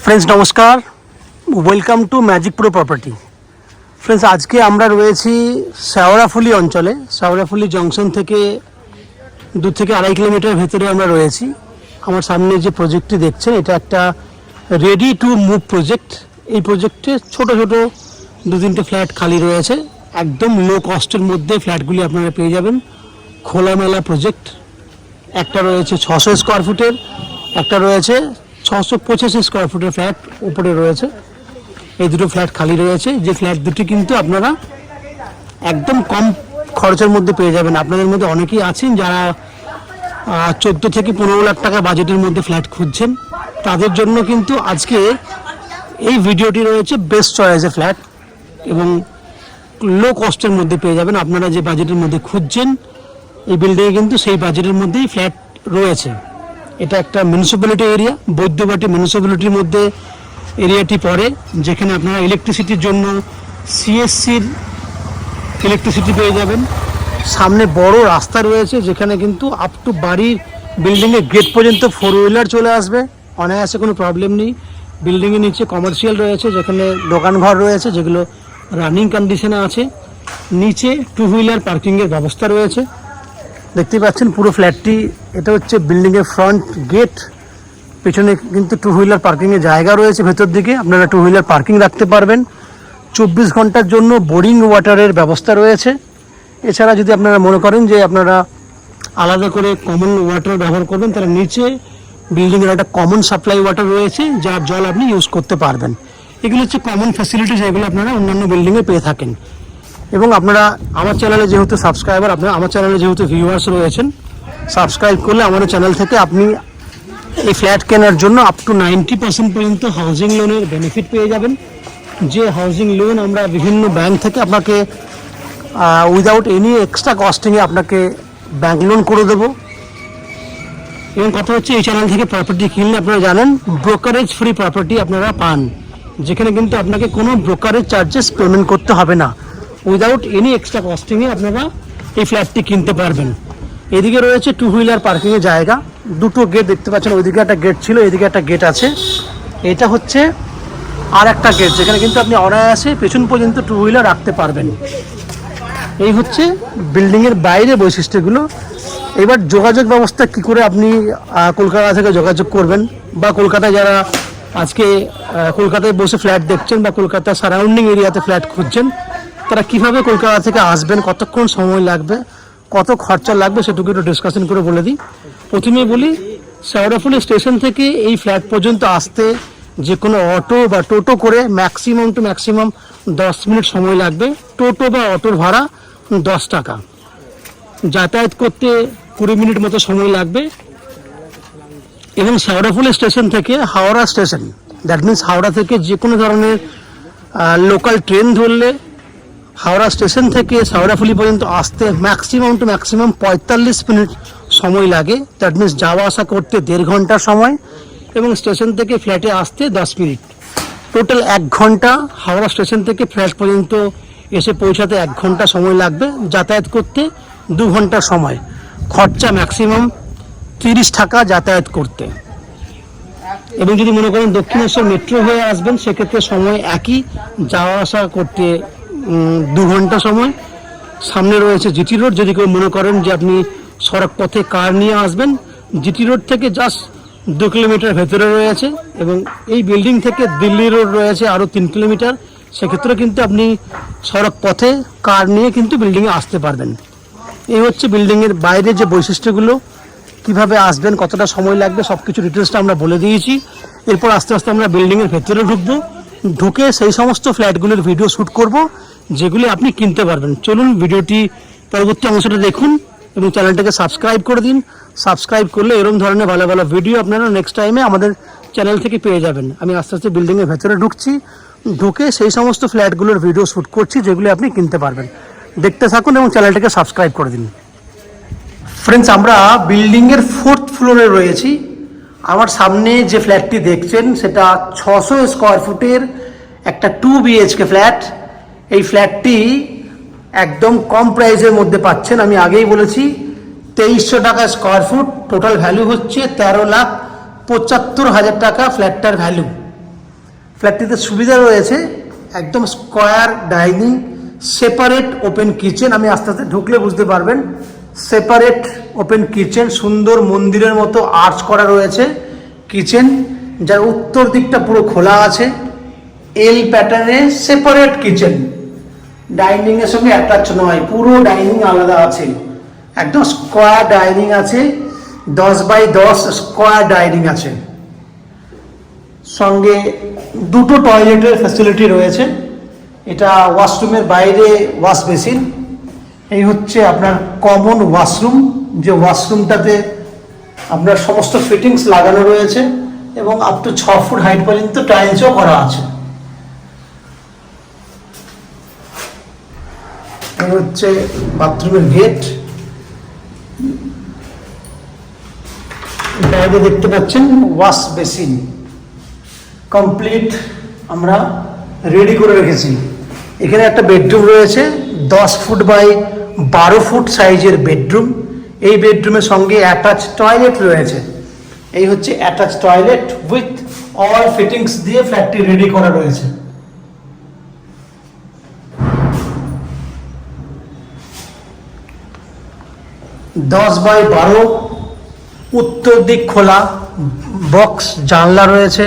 Friends नमस्कार, welcome to magic pro property. Friends आज के আমরা রয়েছি শেওড়াফুলি অঞ্চলে। শেওড়াফুলি জংশন থেকে 2 থেকে 2.5 কিলোমিটার ভেতরে আমরা রয়েছি। আমার সামনে যে প্রজেক্টটি দেখছেন এটা একটা রেডি টু মুভ প্রজেক্ট। এই প্রজেক্টে ছোট ছোট 2-3টে ফ্ল্যাট খালি রয়েছে। একদম লো কস্টের মধ্যে ফ্ল্যাটগুলি আপনারা পেয়ে যাবেন। খোলামেলা প্রজেক্ট। একটা রয়েছে 600 স্কয়ার ফুটের, একটা রয়েছে 685 স্কয়ার ফুটের ফ্ল্যাট উপরে রয়েছে। এই দুটো ফ্ল্যাট খালি রয়েছে, যে ফ্ল্যাট দুটি কিন্তু আপনারা একদম কম খরচের মধ্যে পেয়ে যাবেন। আপনাদের মধ্যে অনেকেই আছেন যারা 14 থেকে 15 লাখ টাকা বাজেটের মধ্যে ফ্ল্যাট খুঁজছেন। তাদের জন্য কিন্তু আজকে এই ভিডিওটি রয়েছে বেস্ট চয়েসের ফ্ল্যাট এবং লো কস্টের মধ্যে পেয়ে যাবেন। আপনারা যে বাজেটের মধ্যে খুঁজছেন এই বিল্ডিংয়ে কিন্তু সেই বাজেটের মধ্যেই ফ্ল্যাট রয়েছে। এটা একটা মিউনিসিপ্যালিটি এরিয়া, বৈদ্যবাটি মিউনিসিপ্যালিটির মধ্যে এরিয়াটি পড়ে, যেখানে আপনারা ইলেকট্রিসিটির জন্য সিএসসির ইলেকট্রিসিটি পেয়ে যাবেন। সামনে বড় রাস্তা রয়েছে, যেখানে কিন্তু আপ টু বাড়ির বিল্ডিংয়ের গেট পর্যন্ত 4 হুইলার চলে আসবে, অনায়াসে কোনো প্রবলেম নেই। বিল্ডিংয়ের নিচে কমার্শিয়াল রয়েছে, যেখানে দোকানঘর রয়েছে যেগুলো রানিং কন্ডিশনে আছে। নিচে 2 হুইলার পার্কিংয়ের ব্যবস্থা রয়েছে। দেখতে পাচ্ছেন পুরো ফ্ল্যাটটি, এটা হচ্ছে বিল্ডিংয়ের ফ্রন্ট গেট। পেছনে কিন্তু 2 হুইলার পার্কিংয়ের জায়গা রয়েছে। ভেতর দিকে আপনারা 2 হুইলার পার্কিং রাখতে পারবেন। 24 ঘন্টার জন্য বোরিং ওয়াটারের ব্যবস্থা রয়েছে। এছাড়া যদি আপনারা মনে করেন যে আপনারা আলাদা করে কমন ওয়াটার ব্যবহার করবেন, তাহলে নিচে বিল্ডিংয়ের একটা কমন সাপ্লাই ওয়াটার রয়েছে, যার জল আপনি ইউজ করতে পারবেন। এগুলো হচ্ছে কমন ফ্যাসিলিটিস, যেগুলো আপনারা অন্যান্য বিল্ডিংয়ে পেয়ে থাকেন। এবং আপনারা আমার চ্যানেলে যেহেতু সাবস্ক্রাইবার, আপনারা আমার চ্যানেলে যেহেতু ভিউয়ার্স রয়েছেন, সাবস্ক্রাইব করলে আমাদের চ্যানেল থেকে আপনি এই ফ্ল্যাট কেনার জন্য আপ টু 90% পর্যন্ত হাউজিং লোনের বেনিফিট পেয়ে যাবেন। যে হাউজিং লোন আমরা বিভিন্ন ব্যাংক থেকে আপনাকে উইদাউট এনি এক্সট্রা কস্টিংয়ে আপনাকে ব্যাংক লোন করে দেবো। এবং কথা হচ্ছে এই চ্যানেল থেকে প্রপার্টি কিনলে আপনারা জানেন ব্রোকারেজ ফ্রি প্রপার্টি আপনারা পান, যেখানে কিন্তু আপনাকে কোনো ব্রোকারেজ চার্জেস পেমেন্ট করতে হবে না। উইদাউট এনি এক্সট্রা কস্টিংয়ে আপনারা এই ফ্ল্যাটটি কিনতে পারবেন। এদিকে রয়েছে 2 হুইলার পার্কিংয়ের জায়গা, 2টো গেট দেখতে পাচ্ছেন। ওইদিকে একটা গেট ছিল, এদিকে একটা গেট আছে। এটা হচ্ছে আর একটা গেট, যেখানে কিন্তু আপনি অনায়াসে পেছন পর্যন্ত 2 হুইলার রাখতে পারবেন। এই হচ্ছে বিল্ডিংয়ের বাইরে বৈশিষ্ট্যগুলো। এবার যোগাযোগ ব্যবস্থা কি করে আপনি কলকাতা থেকে যোগাযোগ করবেন, বা কলকাতায় যারা আজকে কলকাতায় বসে ফ্ল্যাট দেখছেন বা কলকাতা সারাউন্ডিং এরিয়াতে ফ্ল্যাট খুঁজছেন, তারা কিভাবে কলকাতা থেকে আসবেন, কতক্ষণ সময় লাগবে, কত খরচা লাগবে, সেটুকু একটু ডিসকাশন করে বলে দিই। প্রথমে বলি, শেওড়াফুলি স্টেশন থেকে এই ফ্ল্যাট পর্যন্ত আসতে যে কোনো অটো বা টোটো করে ম্যাক্সিমাম টু ম্যাক্সিমাম 10 মিনিট সময় লাগবে। টোটো বা অটোর ভাড়া 10 টাকা। যাতায়াত করতে 20 মিনিট মতো সময় লাগবে। এবং শেওড়াফুলি স্টেশন থেকে Howrah station, that means Howrah থেকে যে কোনো ধরনের লোকাল ট্রেন ধরলে হাওড়া স্টেশন থেকে শেওড়াফুলি পর্যন্ত আসতে ম্যাক্সিমাম টু ম্যাক্সিমাম 45 মিনিট সময় লাগে। দ্যাট মিনস যাওয়া আসা করতে 1.5 ঘন্টা সময়, এবং স্টেশন থেকে ফ্ল্যাটে আসতে 10 মিনিট। টোটাল 1 ঘন্টা হাওড়া স্টেশন থেকে ফ্ল্যাট পর্যন্ত এসে পৌঁছাতে 1 ঘন্টা সময় লাগবে। যাতায়াত করতে 2 ঘন্টা সময়। খরচা ম্যাক্সিমাম 30 টাকা যাতায়াত করতে। এবং যদি মনে করেন দক্ষিণেশ্বর মেট্রো হয়ে আসবেন, সেক্ষেত্রে সময় একই, যাওয়া আসা করতে 2 ঘন্টা সময়। সামনে রয়েছে জিটি রোড। যদি কেউ মনে করেন যে আপনি সড়ক পথে কার নিয়ে আসবেন, জিটি রোড থেকে জাস্ট 2 কিলোমিটার ভেতরে রয়েছে। এবং এই বিল্ডিং থেকে দিল্লি রোড রয়েছে আরও 3 কিলোমিটার। সেক্ষেত্রে কিন্তু আপনি সড়ক পথে কার নিয়ে কিন্তু বিল্ডিংয়ে আসতে পারবেন। এই হচ্ছে বিল্ডিংয়ের বাইরে যে বৈশিষ্ট্যগুলো, কিভাবে আসবেন, কতটা সময় লাগবে, সব কিছু ডিটেলসটা আমরা বলে দিয়েছি। এরপর আস্তে আস্তে আমরা বিল্ডিংয়ের ভেতরে ঢুকবো, ঢুকে সেই সমস্ত ফ্ল্যাটগুলোর ভিডিও শ্যুট করব যেগুলি আপনি কিনতে পারবেন। চলুন ভিডিওটি পরবর্তী অংশটা দেখুন এবং চ্যানেলটাকে সাবস্ক্রাইব করে দিন। সাবস্ক্রাইব করলে এরকম ধরনের ভালো ভালো ভিডিও আপনারা নেক্সট টাইমে আমাদের চ্যানেল থেকে পেয়ে যাবেন। আমি আস্তে আস্তে বিল্ডিংয়ের ভেতরে ঢুকছি, ঢুকে সেই সমস্ত ফ্ল্যাটগুলোর ভিডিও শ্যুট করছি যেগুলি আপনি কিনতে পারবেন। দেখতে থাকুন এবং চ্যানেলটাকে সাবস্ক্রাইব করে দিন। ফ্রেন্ডস, আমরা বিল্ডিংয়ের 4th ফ্লোরে রয়েছি। আমার সামনে যে ফ্ল্যাটটি দেখছেন সেটা 600 স্কয়ার ফুটের একটা 2 BHK ফ্ল্যাট। এই ফ্ল্যাটটি একদম কম প্রাইসের মধ্যে পাচ্ছেন। আমি আগেই বলেছি 2300 টাকা স্কয়ার ফুট। টোটাল ভ্যালু হচ্ছে 13,75,000 টাকা ফ্ল্যাটটার ভ্যালু। ফ্ল্যাটটিতে সুবিধা রয়েছে একদম square dining, separate open kitchen. আমি আস্তে আস্তে ঢুকলে বুঝতে পারবেন। সেপারেট ওপেন কিচেন, সুন্দর মন্দিরের মতো আর্চ করা রয়েছে কিচেন, যার উত্তর দিকটা পুরো খোলা আছে। এল প্যাটার্নে সেপারেট কিচেন, ডাইনিং এর সঙ্গে অ্যাটাচ নয়, পুরো ডাইনিং আলাদা আছে। একদম স্কোয়ার ডাইনিং আছে, 10x10 স্কোয়ার ডাইনিং আছে। সঙ্গে দুটো টয়লেটের ফ্যাসিলিটি রয়েছে। এটা ওয়াশরুমের বাইরে ওয়াশ বেসিন। এই হচ্ছে আপনার কমন ওয়াশরুম, যে ওয়াশরুমটাতে আপনার সমস্ত ফিটিংস লাগানো রয়েছে এবং আপ টু 6 ফুট হাইট পর্যন্ত টাইলসও করা আছে। এই হচ্ছে বাথরুমের গেট। বাইরে দেখতে পাচ্ছেন ওয়াশ বেসিন কমপ্লিট আমরা রেডি করে রেখেছি। এখানে একটা বেডরুম রয়েছে, 10 ফুট বাই 12 ফুট সাইজের বেডরুম। এই বেডরুমের সঙ্গে অ্যাটাচ টয়লেট রয়েছে। এই হচ্ছে attach toilet with all fittings দিয়ে ফ্ল্যাটটি রেডি করা রয়েছে। দশ বাই 12 উত্তর দিক খোলা, বক্স জানলা রয়েছে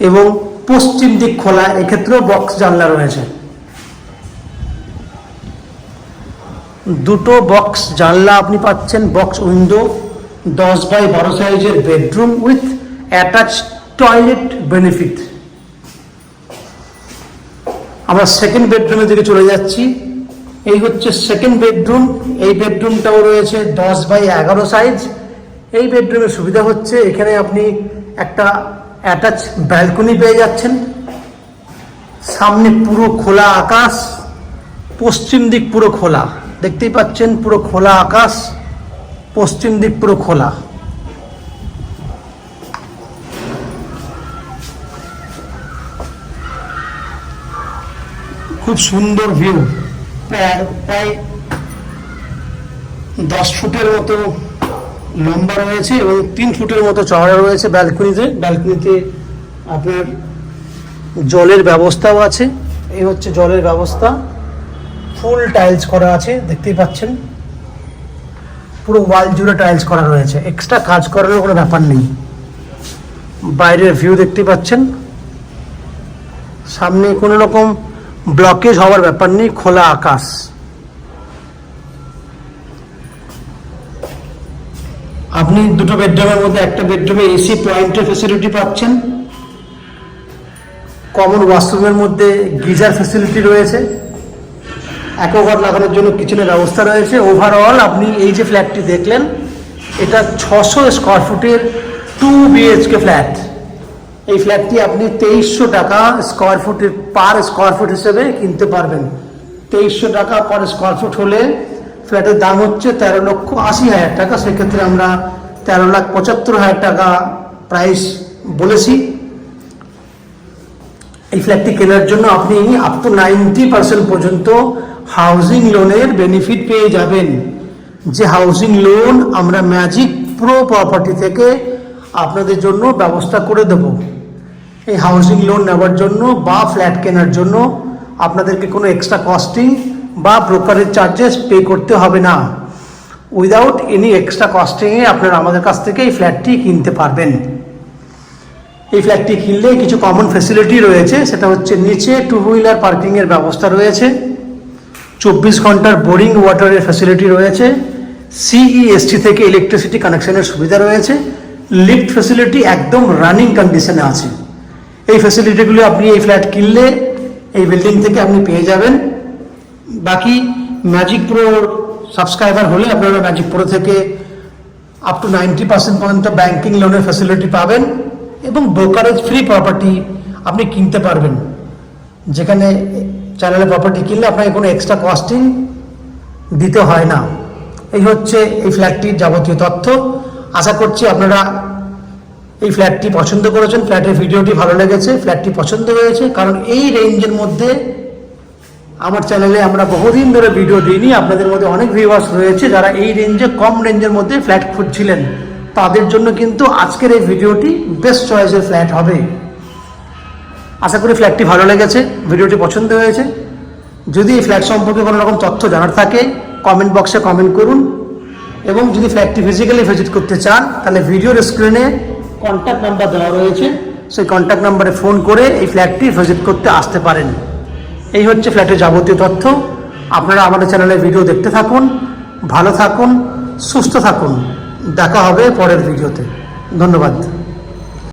এবং পশ্চিম দিক খোলা, এক্ষেত্রেও বক্স জানলা রয়েছে। দুটো বক্স জানলা আপনি পাচ্ছেন, বক্স উইন্ডো, 10 বাই 12 সাইজের bedroom with attach toilet benefit. আমরা সেকেন্ড বেডরুমের দিকে চলে যাচ্ছি। এই হচ্ছে সেকেন্ড বেডরুম। এই বেডরুমটাও রয়েছে 10 বাই 11 সাইজ। এই বেডরুমের সুবিধা হচ্ছে এখানে আপনি একটা অ্যাটাচ ব্যালকনি পেয়ে যাচ্ছেন। সামনে পুরো খোলা আকাশ, পশ্চিম দিক পুরো খোলা, দেখতেই পাচ্ছেন পুরো খোলা আকাশ, পশ্চিম দিক পুরো খোলা। খুব সুন্দর ভিউ। প্রায় 10 ফুটের মতো লম্বা রয়েছে এবং 3 ফুটের মতো চওড়া রয়েছে ব্যালকনিতে আপনার জলের ব্যবস্থাও আছে। এই হচ্ছে জলের ব্যবস্থা, ফুল টাইলস করা আছে, দেখতেই পাচ্ছেন পুরো ওয়াল জুড়ে টাইলস করা রয়েছে, এক্সট্রা কাজ করার কোনো ব্যাপার নেই। বাইরের ভিউ দেখতে পাচ্ছেন, সামনে কোনো রকম ব্লকেজ হওয়ার ব্যাপার নেই, খোলা আকাশ। আপনি দুটো বেডরুমের মধ্যে একটা বেডরুমে এসি পয়েন্টের ফ্যাসিলিটি পাচ্ছেন। কমন ওয়াশরুমের মধ্যে গিজার ফ্যাসিলিটি রয়েছে। অ্যাকোয়াগার্ড লাগানোর জন্য কিচেনের ব্যবস্থা রয়েছে। ওভারঅল আপনি এই যে ফ্ল্যাটটি দেখলেন, এটা 600 স্কোয়ার ফুটের 2 BHK ফ্ল্যাট। এই ফ্ল্যাটটি আপনি 2300 টাকা স্কোয়ার ফুটের পার স্কোয়ার ফুট হিসেবে কিনতে পারবেন। 2300 টাকা পার স্কোয়ার ফুট হলে ফ্ল্যাটের দাম হচ্ছে 13,80,000 টাকা। সেক্ষেত্রে আমরা 13,75,000 টাকা প্রাইস বলেছি। এই ফ্ল্যাটটি কেনার জন্য আপনি আপ টু 90% পর্যন্ত হাউজিং লোনের বেনিফিট পেয়ে যাবেন। যে হাউজিং লোন আমরা ম্যাজিক প্রো প্রপার্টি থেকে আপনাদের জন্য ব্যবস্থা করে দেব। এই হাউজিং লোন নেওয়ার জন্য বা ফ্ল্যাট কেনার জন্য আপনাদেরকে কোনো এক্সট্রা কস্টিং বা ব্রোকারেজ চার্জেস পে করতে হবে না। উইদাউট এনি এক্সট্রা কস্টিংয়ে আপনারা আমাদের কাছ থেকে এই ফ্ল্যাটটি কিনতে পারবেন। এই ফ্ল্যাটটি কিনলে কিছু কমন ফ্যাসিলিটি রয়েছে, সেটা হচ্ছে নিচে 2 হুইলার পার্কিংয়ের ব্যবস্থা রয়েছে, 24 ঘন্টার বোরিং ওয়াটারের ফ্যাসিলিটি রয়েছে, CEST থেকে ইলেকট্রিসিটি কানেকশনের সুবিধা রয়েছে, লিফট ফ্যাসিলিটি একদম রানিং কন্ডিশনে আছে। এই ফ্যাসিলিটিগুলো আপনি এই ফ্ল্যাট কিনলে এই বিল্ডিং থেকে আপনি পেয়ে যাবেন। বাকি ম্যাজিক প্রো সাবস্ক্রাইবার হলে আপনারা ম্যাজিক প্রো থেকে আপ টু 90% পর্যন্ত ব্যাংকিং লোনের ফ্যাসিলিটি পাবেন এবং ব্রোকারেজ ফ্রি প্রপার্টি আপনি কিনতে পারবেন, যেখানে চ্যানেলে প্রপার্টি কিনলে আপনাকে কোনো এক্সট্রা কস্টিং দিতে হয় না। এই হচ্ছে এই ফ্ল্যাটটির যাবতীয় তথ্য। আশা করছি আপনারা এই ফ্ল্যাটটি পছন্দ করেছেন, ফ্ল্যাটের ভিডিওটি ভালো লেগেছে, ফ্ল্যাটটি পছন্দ হয়েছে, কারণ এই রেঞ্জের মধ্যে আমার চ্যানেলে আমরা বহুদিন ধরে ভিডিও দিইনি। আপনাদের মধ্যে অনেক ভিউয়ার্স রয়েছে যারা এই রেঞ্জে, কম রেঞ্জের মধ্যে ফ্ল্যাট খুঁজছিলেন। তাদের জন্য কিন্তু আজকের এই ভিডিওটি বেস্ট চয়েসের ফ্ল্যাট হবে। আশা করি ফ্ল্যাটটি ভালো লেগেছে, ভিডিওটি পছন্দ হয়েছে। যদি এই ফ্ল্যাট সম্পর্কে কোনো রকম তথ্য জানার থাকে কমেন্ট বক্সে কমেন্ট করুন, এবং যদি ফ্ল্যাটটি ফিজিক্যালি ভিজিট করতে চান তাহলে ভিডিওর স্ক্রিনে কন্ট্যাক্ট নাম্বার দেওয়া রয়েছে, সেই কন্ট্যাক্ট নাম্বারে ফোন করে এই ফ্ল্যাটটি ভিজিট করতে আসতে পারেন। এই হচ্ছে ফ্ল্যাটের যাবতীয় তথ্য। আপনারা আমাদের চ্যানেলে ভিডিও দেখতে থাকুন, ভালো থাকুন, সুস্থ থাকুন। দেখা হবে পরের ভিডিওতে। ধন্যবাদ।